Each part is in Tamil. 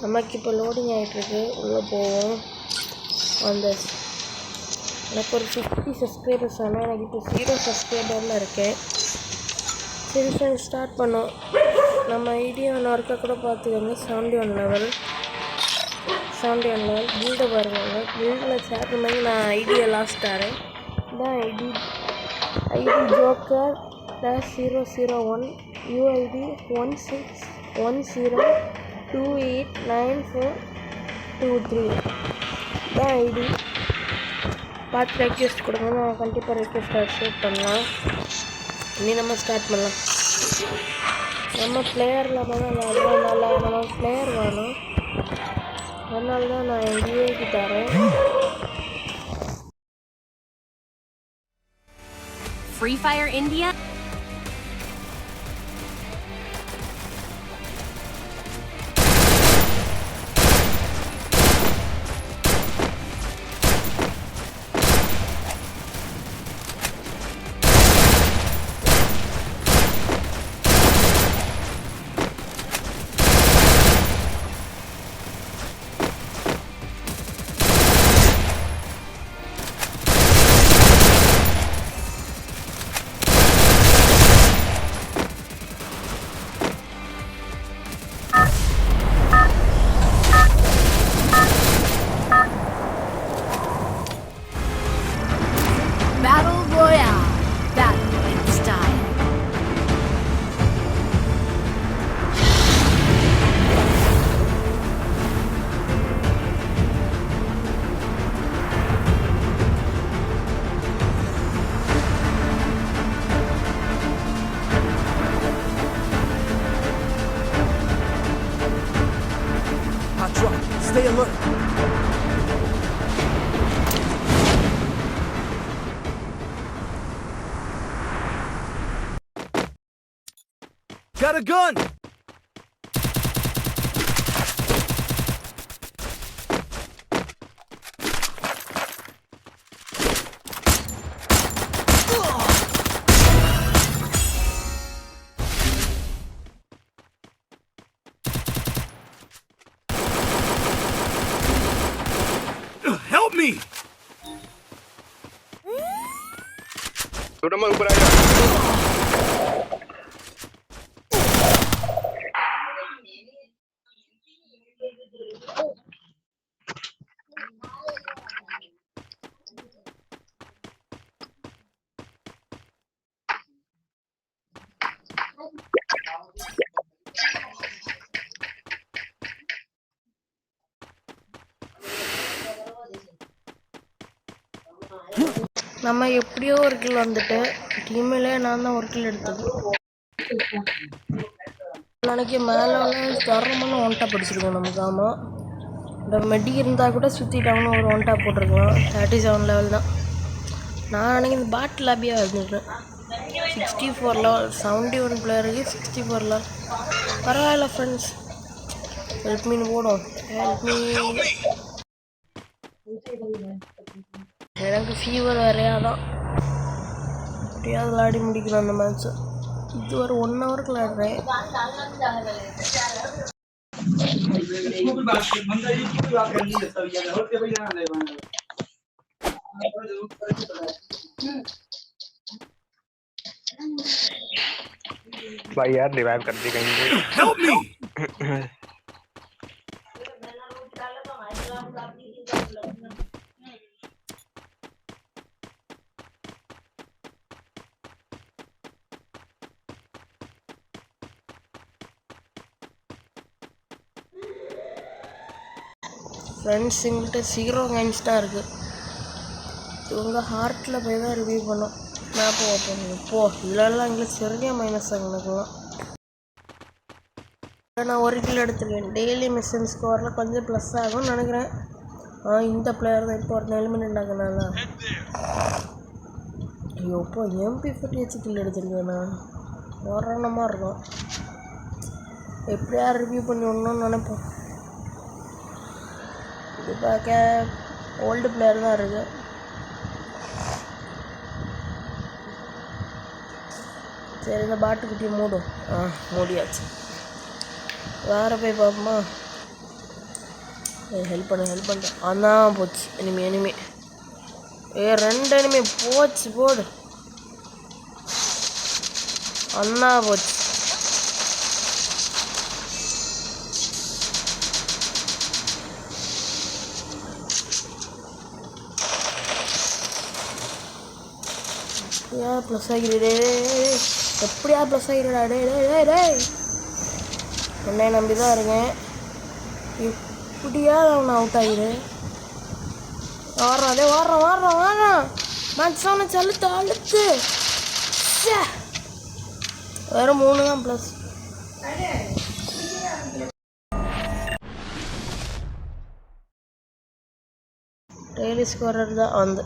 நமக்கு இப்போ லோடிங் ஆகிட்டுருக்கு. உள்ளே போவோம். அந்த எனக்கு ஒரு 50 சப்ஸ்கிரைபர்ஸ் ஆனால் எனக்கு இப்போ 0 சப்ஸ்கிரைபரில் இருக்கேன். சரி ஃப்ரெண்ட்ஸ், ஸ்டார்ட் பண்ணோம். நம்ம ஐடியா ஒன்று ஒர்க்கை கூட பார்த்துக்கோங்க. 71 லெவல் பில்டை பாருங்க. பில்டில் சேர்க்கும்போது நான் ஐடியா லாஸ்ட் தரேன். இதான் ஐடி ஜோக்கர் -001 UID 1610289423 தான் ஐடி. பார்த்து ரெக்வெஸ்ட் கொடுங்க. நான் கண்டிப்பாக ரெக்வெஸ்ட் அக்செப்ட் பண்ணலாம். இனி நம்ம ஸ்டார்ட் பண்ணலாம். நம்ம பிளேயரில் அதனால நம்ம பிளேயர் வேணும். அதனால தான் நான் UID தரேன். Free Fire India. Battle Royale. Battle in style. Hot drop. Stay alert. Got a gun! Help me! Sudah mau berada. நம்ம எப்படியோ ஒரு கில் வந்துட்டு டீமிலே நான் தான் ஒரு கில் எடுத்தது. நாளைக்கு மேலே தரமான ஒன்டா படிச்சிருக்கோம் நமக்கு. ஆமாம், இந்த மெடி இருந்தால் கூட சுற்றிட்டாங்கன்னு ஒரு ஒன்டா போட்டிருக்கலாம். 37 லெவல் தான். நான் நினைக்கிறேன் இந்த பாட் லாபியாக வந்துட்டேன். 64 லெவல் 71 பிளேயருக்கு 64 லெவல். பரவாயில்ல ஃப்ரெண்ட்ஸ், ஹெல்ப் மீன் போடும். Help me. எனக்கு ஃபீவர் வேறையா தான். எப்படியாவது விளையாடி முடிக்கணும் அந்த மேட்ச்சு. இது ஒரு 1 ஹவருக்கு விளையாடுறேன். भाई यार रिवाइव कर दी कहीं पे। Help me! ஃப்ரெண்ட்ஸ் எங்கள்கிட்ட 0 கைன்ஸ் தான் இருக்குது. இவங்க ஹார்ட்டில் போய் தான் ரிவ்யூ பண்ணோம். மேப்பை ஓப்பன் போ. இல்லைலாம் எங்களுக்கு சரியாக மைனஸ் எங்களுக்குலாம். நான் 1 கிலோ எடுத்துருக்கேன். டெய்லி மிஷன் ஸ்கோரில் கொஞ்சம் ப்ளஸ் ஆகும்னு நினைக்கிறேன். இந்த பிளேயர் தான் இப்போ ஒரு எலிமினேட் ஆகுனால. ஐயோ, இப்போ MP40 கில் எடுத்துருக்கேன். நான் ஓரணமாக இருக்கும். எப்படியா ரிவ்யூ பண்ணி விடணும்னு நினைப்போம். இது பார்க்க ஓல்டு பிளேயர் தான் இருக்குது. சரி, இந்த பாட்டுக்குட்டியை மூடும். மூடியாச்சு. வேறு போய் பார்ப்போமா? ஹெல்ப் பண்ண அதான் போச்சு எனிமே ரெண்டு எனிமே போச்சு போடு அண்ணா போச்சு எப்படியா ப்ளஸ் ஆகிறே எப்படியா ப்ளஸ் ஆகிறடா டே என்னை நம்பி தான் இருக்கேன் எப்படியா அவனை அவுட் ஆகிடு வாடுறான் மேட்ச் அவனை அழுத்து வேறு 3 தான் ப்ளஸ் டெய்லி ஸ்கோரர் தான் வந்து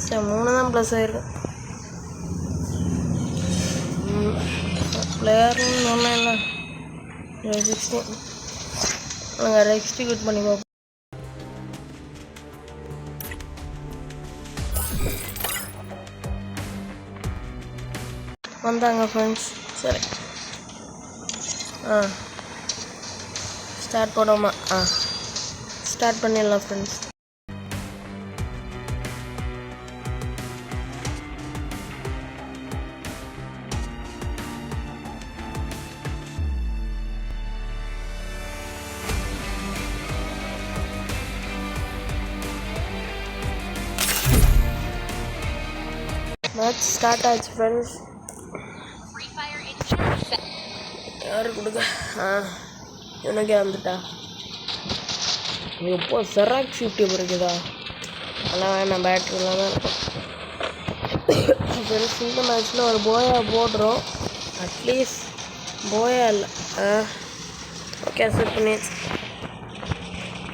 சரி 3 தான் ப்ளஸ் ஆகிருக்கு பிளேயர்னு ஒன்றும் இல்லை 16 நாங்கள் எக்ஸ்டிக்யூட் பண்ணி பார்ப்போம் வந்தாங்க ஃப்ரெண்ட்ஸ் சரி ஸ்டார்ட் போடாமா ஸ்டார்ட் பண்ணிடலாம் ஃப்ரெண்ட்ஸ் மேட்ச் ஸ்டார்ட் ஆச்சு ஃப்ரெண்ட்ஸ் யாரு கொடுக்க எனக்கே வந்துட்டா எப்போ செராக்ஸ் யூடியூப் இருக்குதா அதெல்லாம் வேணாம் பேட்ரிலாம் தான் இருக்கும் ஃப்ரெண்ட்ஸ் இந்த மேட்ச்சில் ஒரு போயா போடுறோம் அட்லீஸ்ட் போயா இல்லை ஓகே செட் பண்ணியாச்சு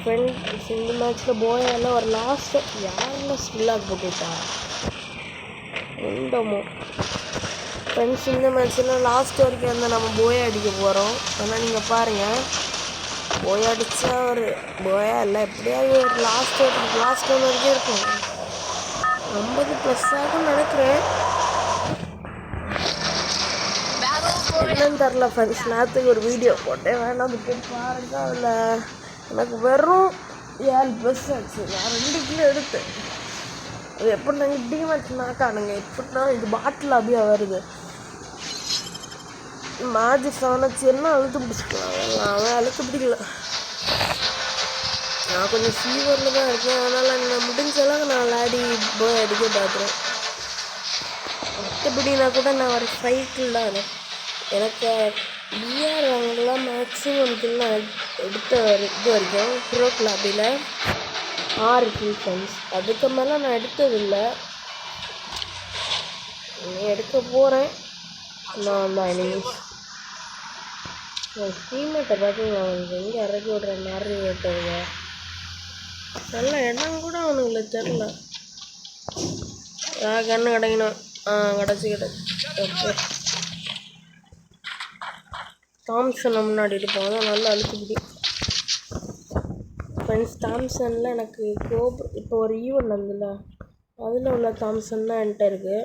ஃப்ரெண்ட்ஸ் இந்த மேட்ச்சில் போயா இல்லை ஒரு லாஸ்ட்டு யாரெல்லாம் ஸ்கில்லாக போட்டுவிட்டா ரெண்டமோ ஃப்ரெண்ட்ஸ் இந்த மேட்ச்சில் லாஸ்ட் வரைக்கும் வந்து நம்ம போயா அடிக்க போகிறோம் ஆனால் நீங்கள் பாருங்கள் போயா அடித்தா ஒரு போயா இல்லை எப்படியாவது ஒரு லாஸ்ட் ஒன் வரைக்கும் இருக்கும் 50+ ஆகும் நினைக்கிறேன் என்னன்னு தெரில ஃப்ரெண்ட்ஸ் நேரத்துக்கு ஒரு வீடியோ போட்டேன் வேணாம் அது போய் பாருங்க அதில் எனக்கு வெறும் 7+ ஆச்சு நான் 2 கிலோ எடுத்தேன் அது எப்படி நாங்கள் டிமேட்ச் நாக்கானுங்க எப்படின்னா இது பாட்டில் அப்படியே வருது மேஜிக் 7 வச்சு என்ன அழுத்து பிடிச்சிக்கலாம் அவன் அழுத்து பிடிக்கல நான் கொஞ்சம் ஃபீவரில் தான் இருக்கேன் அதனால் நான் முடிஞ்சளவுக்கு நான் விளையாடி போய் அடிக்க பார்க்குறேன் மற்றபடினா கூட நான் ஒரு சைக்கிள் தான் எனக்கு பிஆர் வாங்கலாம் மேக்ஸிமம் நான் எடுத்த இது வரைக்கும் ப்ரோ கிளாபில் 6 ஃப்ரெண்ட்ஸ் அதுக்கு மேலே நான் எடுத்ததில்லை எடுக்க போகிறேன் நான் தான் எனிமீஸ் டீம்மேட்டை பார்த்தீங்களா அவனுக்கு எங்கே இறக்கி விட்ற மாதிரி ஓட்டுங்க நல்ல இடம் கூட அவனுங்களை தெரில கண்ணு கிடைக்கணும் கிடச்சி ஓகே தாம்சனை முன்னாடி இருப்போம் அதான் நல்லா அழுத்துக்கிட்டு ஃப்ரெண்ட்ஸ் தாம்சனில் எனக்கு இப்போ ஒரு ஈவெண்ட் வந்ததில்ல அதில் உள்ள தாம்சன் தான் என்கிட்ட இருக்குது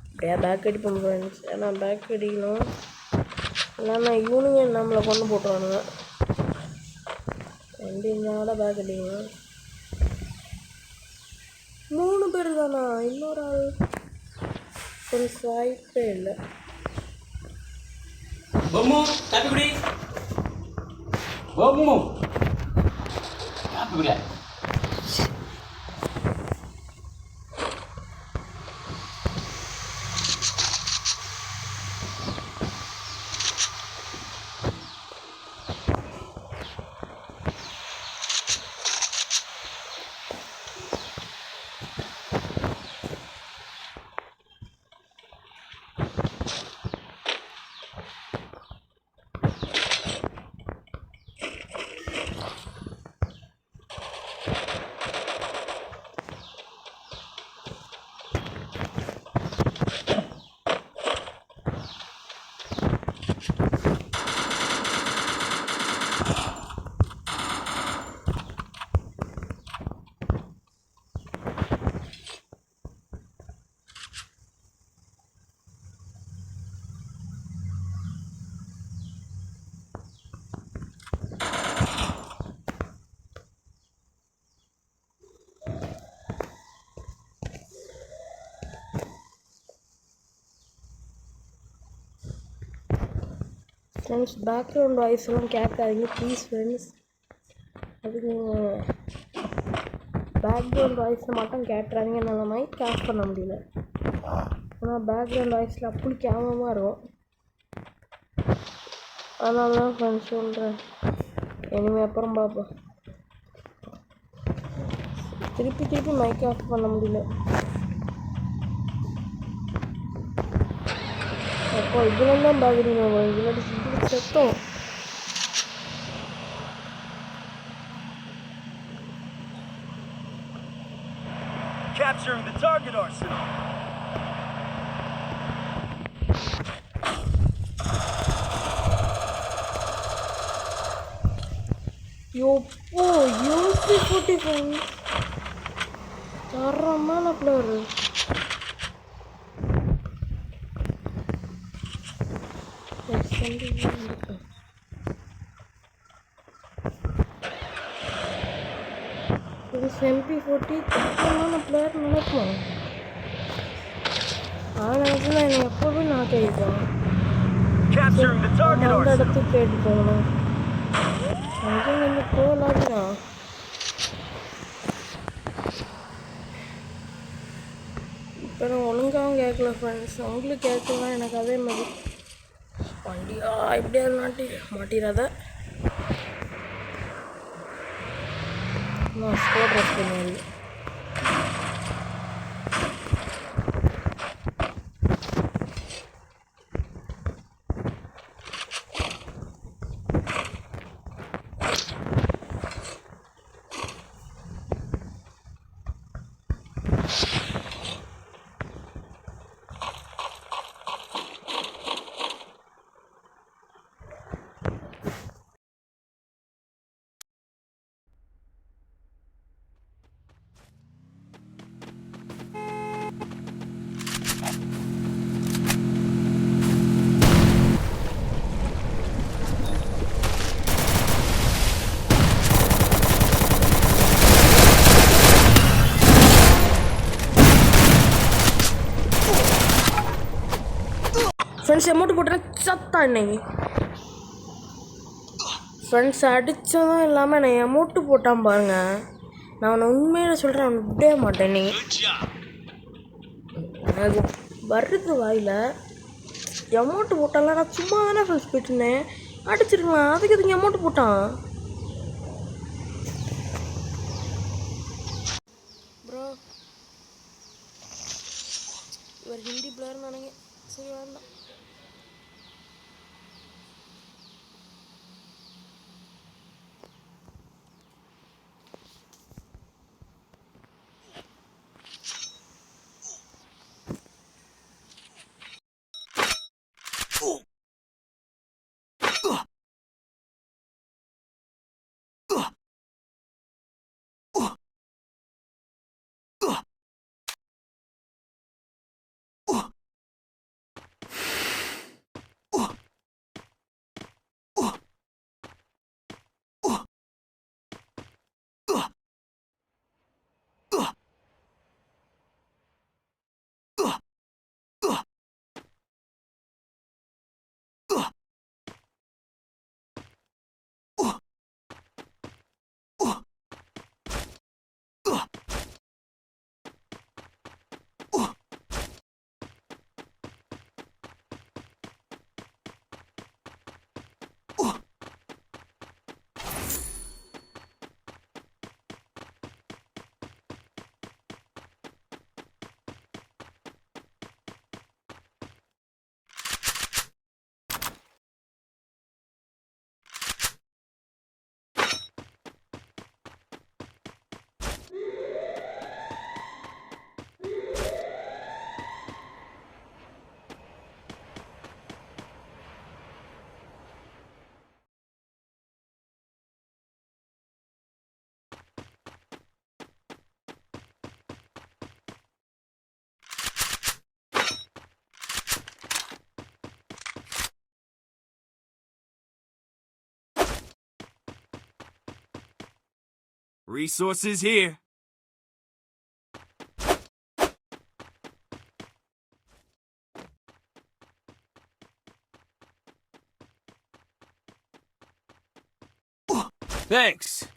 அப்படியே பேக் அடிப்போம் ஃப்ரெண்ட்ஸ் ஏன்னா பேக் அடிக்கணும் இல்லைன்னா யூனியன் நம்மளை கொண்டு போட்டுருவானுங்க வண்டிங்களோட பேக் அடிக்கணும் 3 பேர் தானா இன்னொரு ஆள் ஃப்ரெண்ட்ஸ் வாய்ப்பே இல்லை பொம்மு காப்பி குடி பொம்மு காப்பி குடி ஃப்ரெண்ட்ஸ் பேக்ரவுண்ட் வாய்ஸ் எல்லாம் கேட்காதீங்க ப்ளீஸ் ஃப்ரெண்ட்ஸ். அதுக்கு நீங்கள் பேக்ரவுண்ட் வாய்ஸில் மட்டும் கேட்டுறாதீங்க. என்னால் மைக் ஆஃப் பண்ண முடியல. ஆனால் பேக்ரவுண்ட் வாய்ஸில் அப்படி கேவலமாக இருக்கும். அதனால தான் ஃப்ரெண்ட்ஸ் சொல்கிறேன். இனிமேல் அப்புறம் பார்ப்போம். திருப்பி மைக் ஆஃப் பண்ண முடியல. அப்போ இதில் தான் பார்க்குறீங்க. இதில் செத்தோம். Capturing the target arsenal. யோப்போ UP-45 தரமான பிளேயரு. இது MP-40 தரமான பிளேயர் நினைப்போம். நினைச்சுன்னா என்னை எப்போவுமே நான் கேட்பேன். Capturing the target அந்த arsenal. இடத்துக்கு கேட்டு போகணும். அங்கே வந்து போகலாதான். இப்போ நான் ஒழுங்காகவும் கேட்கல ஃப்ரெண்ட்ஸ். உங்களுக்கு கேட்கலாம் எனக்கு அதே மாதிரி. வண்டியா எப்படியா மாட்டிடாத. நான் ஸ்கோர் ட்ரெஸ் பண்ணுவேன். ஃப்ரெண்ட்ஸ் அமௌண்ட் போட்டேன் சத்தா இன்னைக்கு. ஃப்ரெண்ட்ஸ் அடித்ததும் இல்லாமல் என்னை அமௌண்ட்டு போட்டான் பாருங்க. நான் அவனை உண்மையில சொல்கிறேன், அவனை விடவே மாட்டேன். இன்னைக்கு எனக்கு வர்றது வாயில் அமௌண்ட்டு போட்டான்ல. நான் சும்மா தானே ஃப்ரெண்ட்ஸ் போயிட்டுருந்தேன். அடிச்சிருக்கலாம். அதுக்கு இதுங்க அமௌண்ட்டு போட்டான். ப்ரோ இவர் ஹிந்தி பிளேயர்னு நினைக்கிறேன். சரி வேண்டாம். Resources here. Thanks.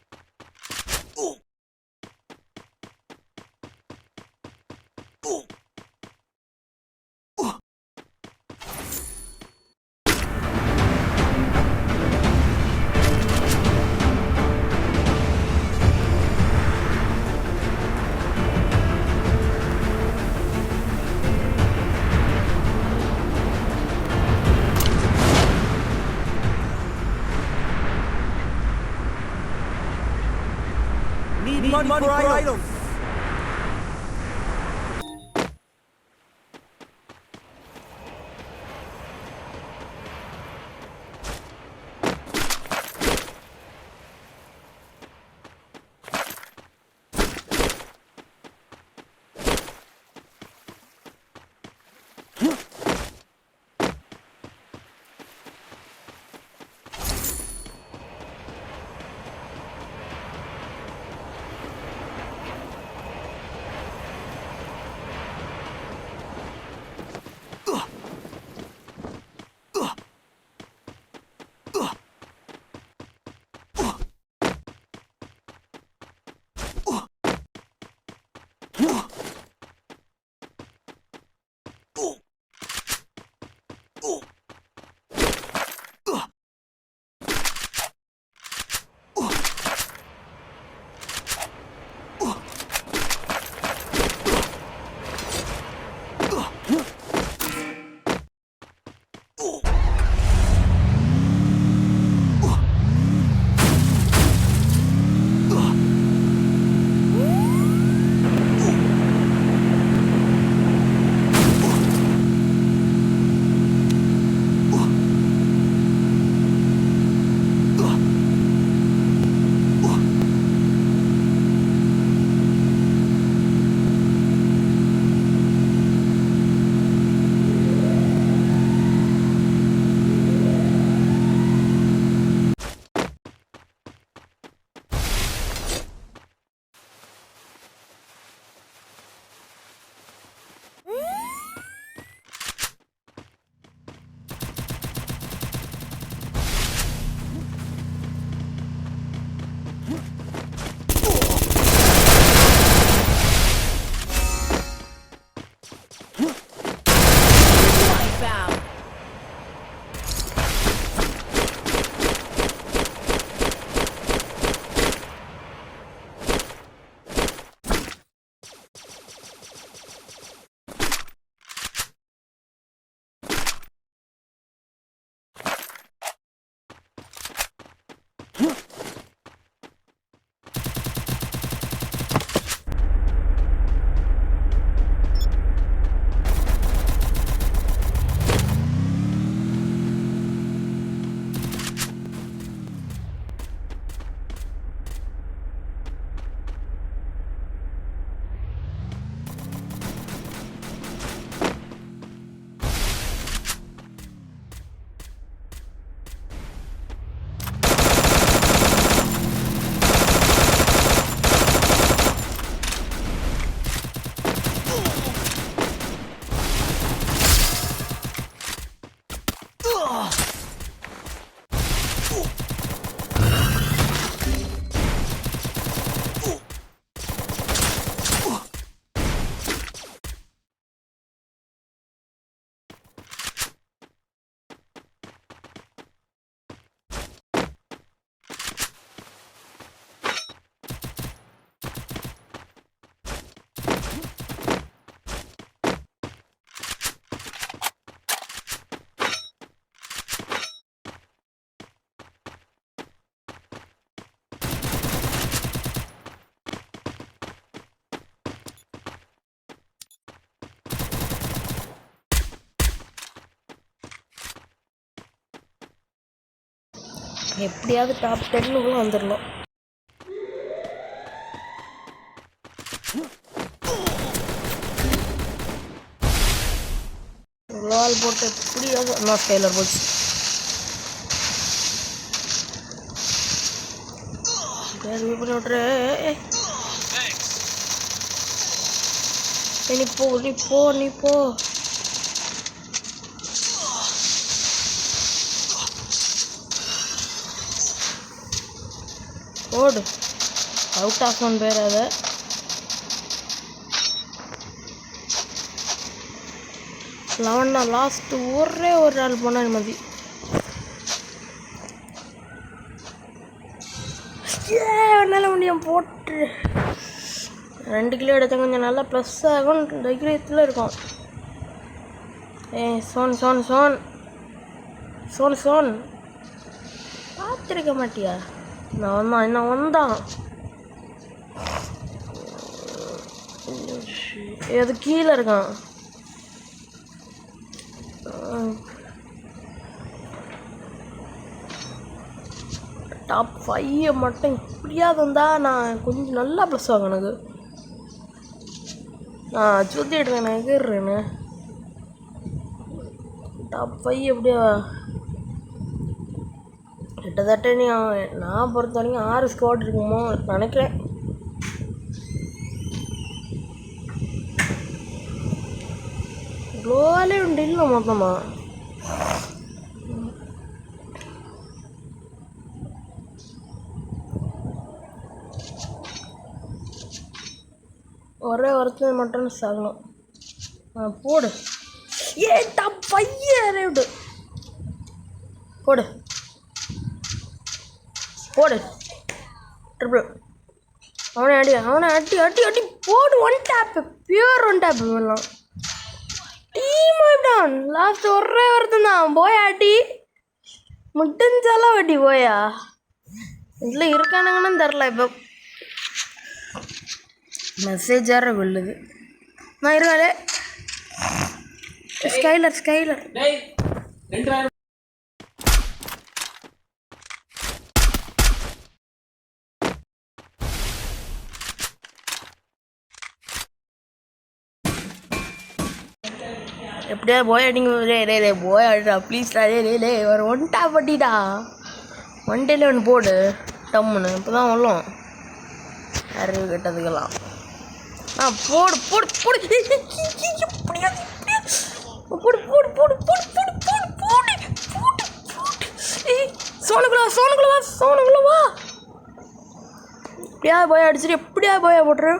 Need money for items. Found. எப்படியாவது டாப் 10 வந்துடணும். வால் போட்டு எப்படியாவது நான் ஸ்கைலர் போச்சு. பண்ணி விட்ரு. நீ போ நீ போ நீ போ. போடு. அவுட் ஆஃப் ஒன் பேர் அதை. லெவன்னா லாஸ்ட்டு ஒரே ஒரு ஆள் போனால் மதி. என்னால் முடியும் போட்டு 2 கிலோ எடுத்த கொஞ்சம் நல்லா ப்ளஸ் ஆகும். தைரியத்தில் இருக்கும். சோன் பார்த்துருக்க மாட்டியா? நான் வந்தான் அது கீழே இருக்கான். டாப் 5 மட்டும் இப்படியாவது இருந்தால் நான் கொஞ்சம் நல்லா ப்ளஸ் ஆகும் எனக்கு. நான் சுற்றிடுறேன், நான் எகிறேன்னு. டாப் 5 எப்படியா கிட்டத்தட்ட நான் பொறுத்த வரைக்கும் 6 ஸ்குவாட் இருக்குமோ நினைக்கிறேன். க்ளோவாலே உண்டு இல்லை மொத்தமாக. ஒரே ஒருத்தர் மட்டும் சாகணும். போடு. டாப் 5 விடு. போடு ட்ரிபிள். அவனை அடி போடு. 1 டேப்பு, பியூர் 1 டேப்பு பண்ணலாம். டீம் ஆகிட்டான். லாஸ்ட் ஒரே ஒருத்தன் தான். போயா அடி முடிஞ்சாலும் அடி போயா. இதில் இருக்கானுங்கன்னு தெரில. இப்போ மெசேஜ் வேறு விழுது. நான் இருக்காளே ஸ்கைலர் டேய் 2 எப்படியா போய் அடிங்க. டே போய் அடிடா ப்ளீஸ்டா. டே ஒரு 1 டேப் அடிடா. 1 டேல 1 போடு டம்முன்னு. இப்போ தான் வரலாம் அறிவு கெட்டதுக்கெல்லாம். போடு சோனுக்குள்ள வா. எப்படியா போய் அடிச்சுட்டு எப்படியா போயா போட்டுரு.